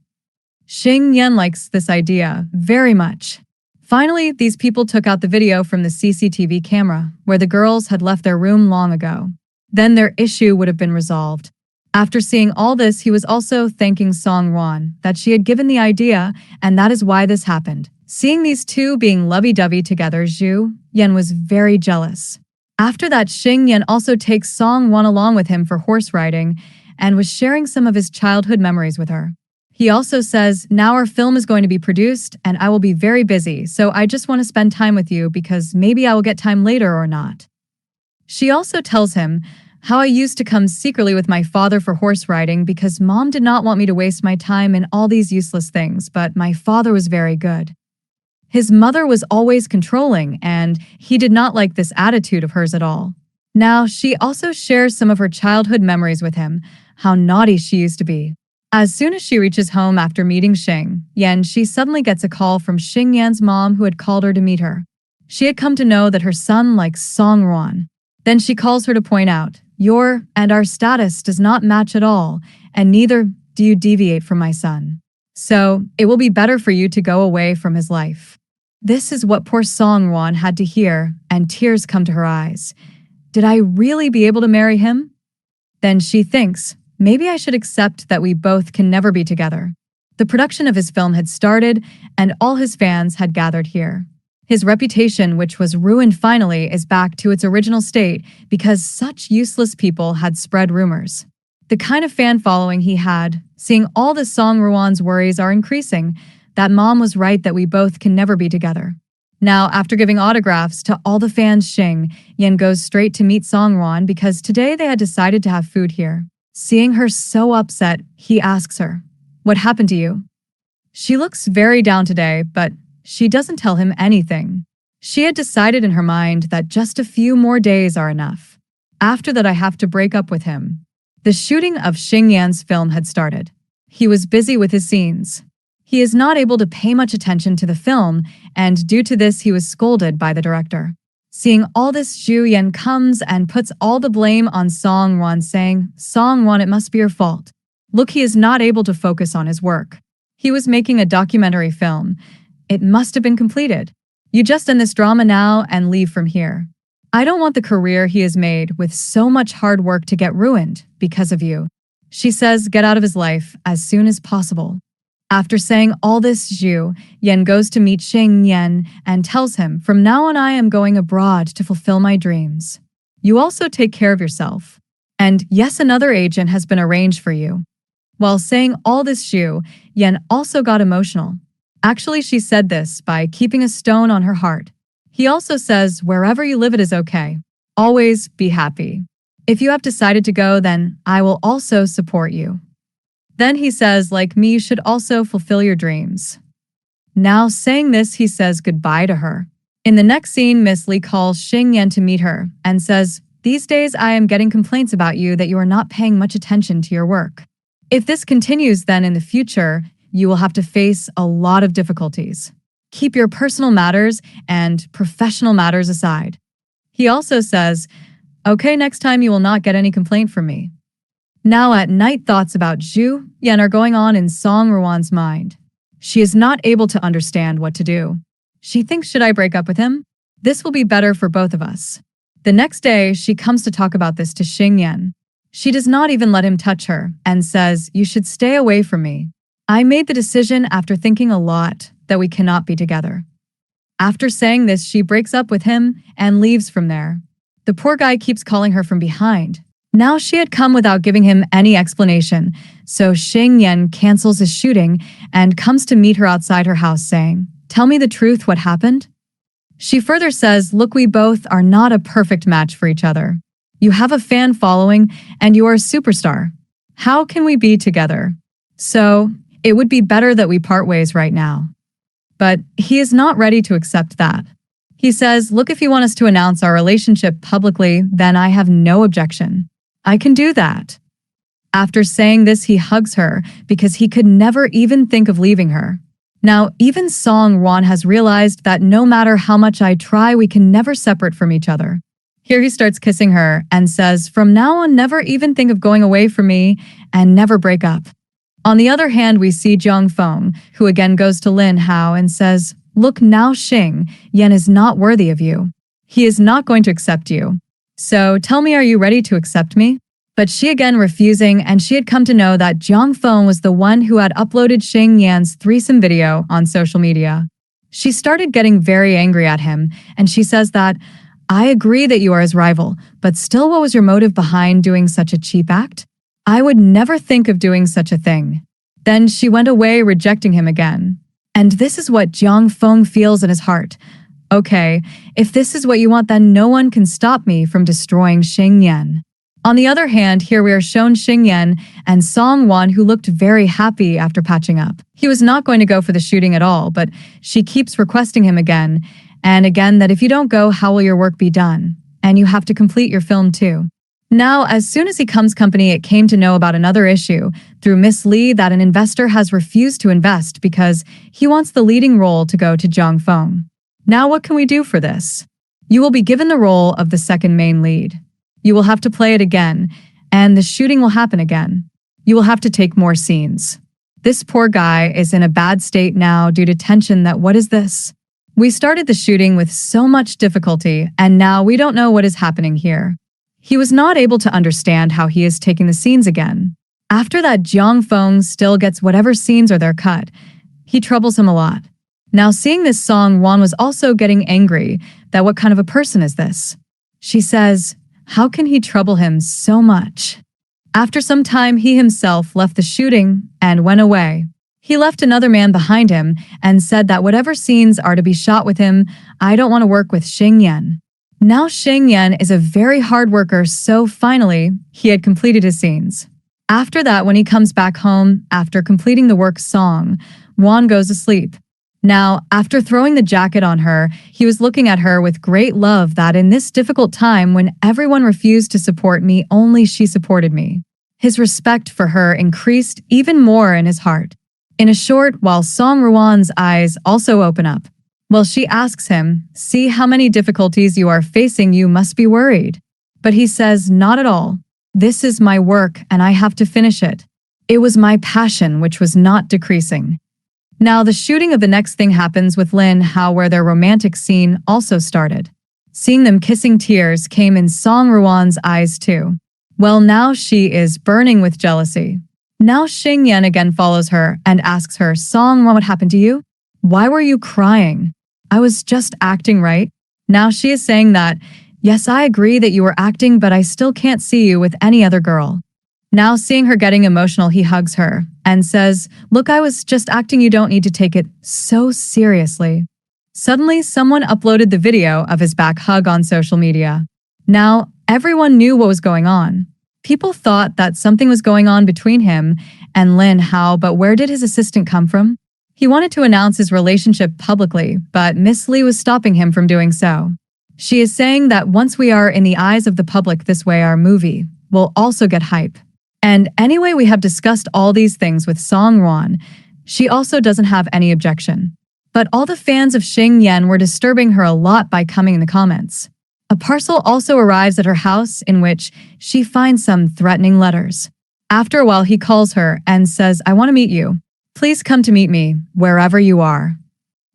Xing Yan likes this idea very much. Finally, these people took out the video from the CCTV camera, where the girls had left their room long ago. Then their issue would have been resolved. After seeing all this, he was also thanking Song Won that she had given the idea, and that is why this happened. Seeing these two being lovey-dovey together, Zhu Yan was very jealous. After that, Xing Yan also takes Song Won along with him for horse riding and was sharing some of his childhood memories with her. He also says, now our film is going to be produced and I will be very busy, so I just want to spend time with you because maybe I will get time later or not. She also tells him how I used to come secretly with my father for horse riding because mom did not want me to waste my time in all these useless things, but my father was very good. His mother was always controlling, and he did not like this attitude of hers at all. Now, she also shares some of her childhood memories with him, how naughty she used to be. As soon as she reaches home after meeting Xing Yan, she suddenly gets a call from Xing Yan's mom who had called her to meet her. She had come to know that her son likes Song Won. Then she calls her to point out, your and our status does not match at all, and neither do you deviate from my son. So, it will be better for you to go away from his life. This is what poor Song Won had to hear, and tears come to her eyes. Did I really be able to marry him? Then she thinks, maybe I should accept that we both can never be together. The production of his film had started, and all his fans had gathered here. His reputation, which was ruined finally, is back to its original state because such useless people had spread rumors. The kind of fan following he had, seeing all the Song Ruan's worries are increasing, that mom was right that we both can never be together. Now, after giving autographs to all the fans, Xing Yan goes straight to meet Song Ruan because today they had decided to have food here. Seeing her so upset, he asks her, what happened to you? She looks very down today, but she doesn't tell him anything. She had decided in her mind that just a few more days are enough. After that, I have to break up with him. The shooting of Xing Yan's film had started. He was busy with his scenes. He is not able to pay much attention to the film, and due to this, he was scolded by the director. Seeing all this, Zhu Yan comes and puts all the blame on Song Won, saying, Song Won, it must be your fault. Look, he is not able to focus on his work. He was making a documentary film. It must have been completed. You just end this drama now and leave from here. I don't want the career he has made with so much hard work to get ruined because of you. She says, get out of his life as soon as possible. After saying all this, Zhu Yan goes to meet Xing Yan and tells him, from now on I am going abroad to fulfill my dreams. You also take care of yourself. And yes, another agent has been arranged for you. While saying all this, Zhu Yan also got emotional. Actually, she said this by keeping a stone on her heart. He also says, wherever you live it is okay. Always be happy. If you have decided to go, then I will also support you. Then he says, like me, you should also fulfill your dreams. Now saying this, he says goodbye to her. In the next scene, Miss Lee calls Xing Yan to meet her and says, these days I am getting complaints about you that you are not paying much attention to your work. If this continues, then in the future, you will have to face a lot of difficulties. Keep your personal matters and professional matters aside. He also says, okay, next time you will not get any complaint from me. Now at night, thoughts about Zhu Yan are going on in Song Ruan's mind. She is not able to understand what to do. She thinks, should I break up with him? This will be better for both of us. The next day, she comes to talk about this to Xing Yan. She does not even let him touch her and says, you should stay away from me. I made the decision after thinking a lot that we cannot be together. After saying this, she breaks up with him and leaves from there. The poor guy keeps calling her from behind. Now she had come without giving him any explanation, so Xing Yan cancels his shooting and comes to meet her outside her house saying, tell me the truth, what happened? She further says, look, we both are not a perfect match for each other. You have a fan following and you are a superstar. How can we be together? So, it would be better that we part ways right now. But he is not ready to accept that. He says, look, if you want us to announce our relationship publicly, then I have no objection. I can do that. After saying this, he hugs her because he could never even think of leaving her. Now, even Song Wan has realized that no matter how much I try, we can never separate from each other. Here he starts kissing her and says, from now on, never even think of going away from me and never break up. On the other hand, we see Jung Feng, who again goes to Lin Hao and says, look now, Xing Yan is not worthy of you. He is not going to accept you. So tell me, are you ready to accept me? But she again refusing, and she had come to know that Jung Feng was the one who had uploaded Xing Yan's threesome video on social media. She started getting very angry at him, and she says that, I agree that you are his rival, but still, what was your motive behind doing such a cheap act? I would never think of doing such a thing. Then she went away, rejecting him again. And this is what Jung Feng feels in his heart. Okay, if this is what you want, then no one can stop me from destroying Xing Yan. On the other hand, here we are shown Xing Yan and Song Wan, who looked very happy after patching up. He was not going to go for the shooting at all, but she keeps requesting him again and again that if you don't go, how will your work be done? And you have to complete your film too. Now, as soon as he comes company, it came to know about another issue through Miss Lee that an investor has refused to invest because he wants the leading role to go to Jung Feng. Now, what can we do for this? You will be given the role of the second main lead. You will have to play it again, and the shooting will happen again. You will have to take more scenes. This poor guy is in a bad state now due to tension that what is this? We started the shooting with so much difficulty, and now we don't know what is happening here. He was not able to understand how he is taking the scenes again. After that, Jung Feng still gets whatever scenes are there cut. He troubles him a lot. Now seeing this, Song Wan was also getting angry that what kind of a person is this? She says, how can he trouble him so much? After some time, he himself left the shooting and went away. He left another man behind him and said that whatever scenes are to be shot with him, I don't want to work with Xing Yan. Now Xing Yan is a very hard worker, so finally, he had completed his scenes. After that, when he comes back home, after completing the work, Song Wan goes to sleep. Now, after throwing the jacket on her, he was looking at her with great love that in this difficult time when everyone refused to support me, only she supported me. His respect for her increased even more in his heart. In a short, while Song Ruan's eyes also open up. Well, she asks him, see how many difficulties you are facing, you must be worried. But he says, not at all. This is my work and I have to finish it. It was my passion which was not decreasing. Now, the shooting of the next thing happens with Lin Hao, where their romantic scene also started. Seeing them kissing, tears came in Song Ruan's eyes too. Well, now she is burning with jealousy. Now Xing Yan again follows her and asks her, Song Ruan, what happened to you? Why were you crying? I was just acting, right? Now she is saying that, yes, I agree that you were acting, but I still can't see you with any other girl. Now seeing her getting emotional, he hugs her and says, look, I was just acting, you don't need to take it so seriously. Suddenly, someone uploaded the video of his back hug on social media. Now, everyone knew what was going on. People thought that something was going on between him and Lin Hao, but where did his assistant come from? He wanted to announce his relationship publicly, but Miss Lee was stopping him from doing so. She is saying that once we are in the eyes of the public this way, our movie will also get hype. And anyway, we have discussed all these things with Song Wan. She also doesn't have any objection. But all the fans of Xing Yan were disturbing her a lot by coming in the comments. A parcel also arrives at her house in which she finds some threatening letters. After a while, he calls her and says, I want to meet you. Please come to meet me, wherever you are.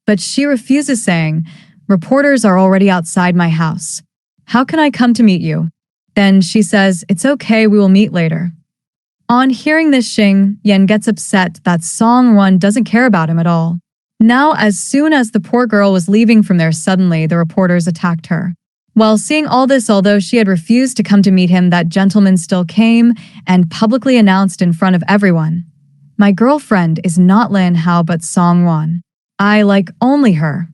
But she refuses, saying, reporters are already outside my house. How can I come to meet you? Then she says, it's okay, we will meet later. On hearing this, Xing Yan gets upset that Song Wan doesn't care about him at all. Now, as soon as the poor girl was leaving from there, suddenly the reporters attacked her. While seeing all this, although she had refused to come to meet him, that gentleman still came and publicly announced in front of everyone, my girlfriend is not Lin Hao but Song Wan. I like only her.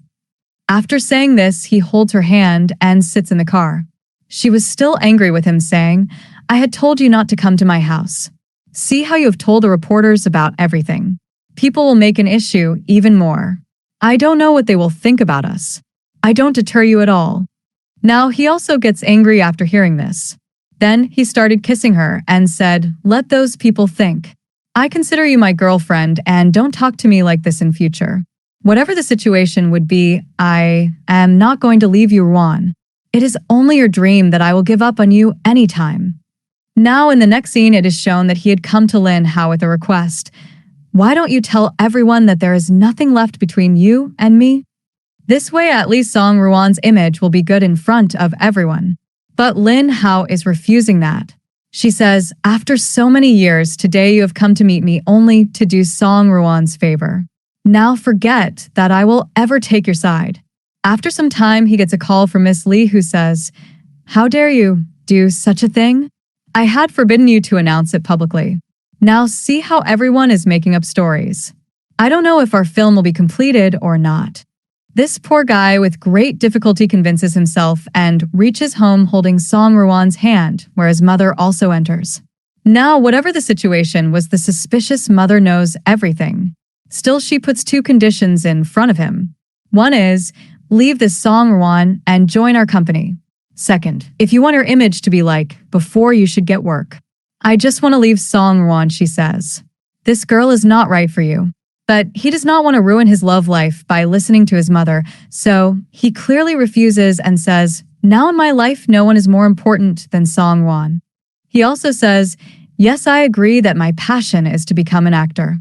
After saying this, he holds her hand and sits in the car. She was still angry with him, saying, I had told you not to come to my house. See how you have told the reporters about everything. People will make an issue even more. I don't know what they will think about us. I don't deter you at all. Now he also gets angry after hearing this. Then he started kissing her and said, let those people think. I consider you my girlfriend and don't talk to me like this in future. Whatever the situation would be, I am not going to leave you, Ruan. It is only your dream that I will give up on you anytime. Now in the next scene, it is shown that he had come to Lin Hao with a request. Why don't you tell everyone that there is nothing left between you and me? This way at least Song Ruan's image will be good in front of everyone. But Lin Hao is refusing that. She says, after so many years, today you have come to meet me only to do Song Ruan's favor. Now forget that I will ever take your side. After some time, he gets a call from Miss Lee who says, how dare you do such a thing? I had forbidden you to announce it publicly. Now see how everyone is making up stories. I don't know if our film will be completed or not. This poor guy with great difficulty convinces himself and reaches home holding Song Ruan's hand, where his mother also enters. Now, whatever the situation was, the suspicious mother knows everything. Still, she puts two conditions in front of him. One is, leave this Song Ruan and join our company. Second, if you want your image to be like before, you should get work. I just want to leave Song Ruan, she says. This girl is not right for you. But he does not want to ruin his love life by listening to his mother, so he clearly refuses and says, now in my life, no one is more important than Song Ruan. He also says, yes, I agree that my passion is to become an actor.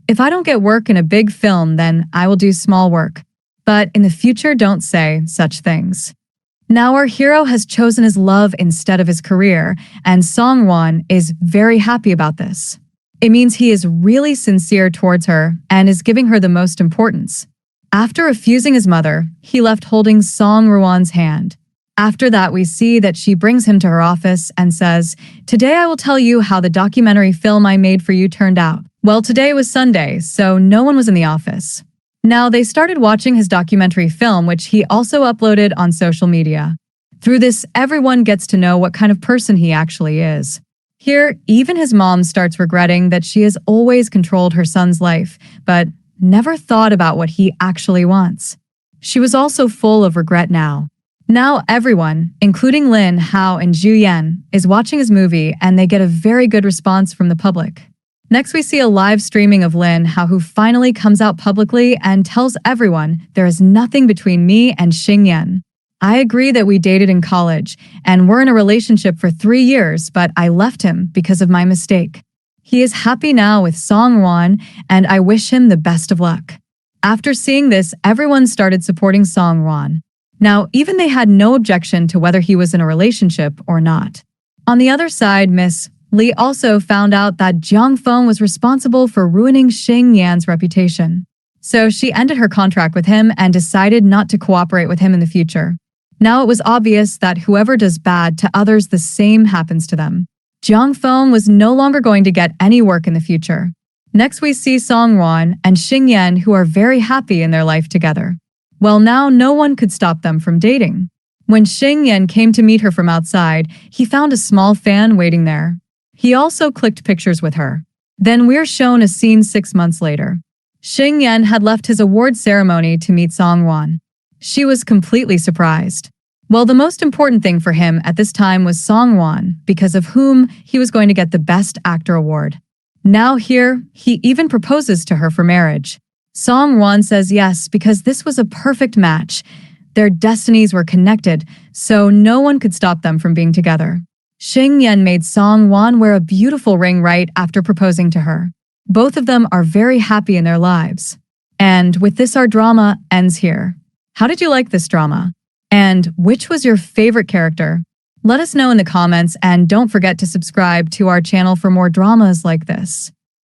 If I don't get work in a big film, then I will do small work. But in the future, don't say such things. Now our hero has chosen his love instead of his career, and Song Ruan is very happy about this. It means he is really sincere towards her and is giving her the most importance. After refusing his mother, he left holding Song Ruan's hand. After that, we see that she brings him to her office and says, today I will tell you how the documentary film I made for you turned out. Well, today was Sunday, so no one was in the office. Now, they started watching his documentary film, which he also uploaded on social media. Through this, everyone gets to know what kind of person he actually is. Here, even his mom starts regretting that she has always controlled her son's life, but never thought about what he actually wants. She was also full of regret now. Now everyone, including Lin Hao and Zhu Yan, is watching his movie and they get a very good response from the public. Next, we see a live streaming of Lin Hao, who finally comes out publicly and tells everyone there is nothing between me and Xing Yan. I agree that we dated in college and were in a relationship for 3 years, but I left him because of my mistake. He is happy now with Song Ruan, and I wish him the best of luck. After seeing this, everyone started supporting Song Ruan. Now, even they had no objection to whether he was in a relationship or not. On the other side, Miss Lee also found out that Jiang Feng was responsible for ruining Xing Yan's reputation. So she ended her contract with him and decided not to cooperate with him in the future. Now it was obvious that whoever does bad to others, the same happens to them. Jiang Feng was no longer going to get any work in the future. Next we see Song Ruan and Xing Yan, who are very happy in their life together. Well, now no one could stop them from dating. When Xing Yan came to meet her from outside, he found a small fan waiting there. He also clicked pictures with her. Then we're shown a scene 6 months later. Xing Yan had left his award ceremony to meet Song Ruan. She was completely surprised. Well, the most important thing for him at this time was Song Ruan, because of whom he was going to get the Best Actor award. Now here, he even proposes to her for marriage. Song Ruan says yes because this was a perfect match. Their destinies were connected, so no one could stop them from being together. Xing Yan made Song Ruan wear a beautiful ring right after proposing to her. Both of them are very happy in their lives. And with this, our drama ends here. How did you like this drama? And which was your favorite character? Let us know in the comments, and don't forget to subscribe to our channel for more dramas like this.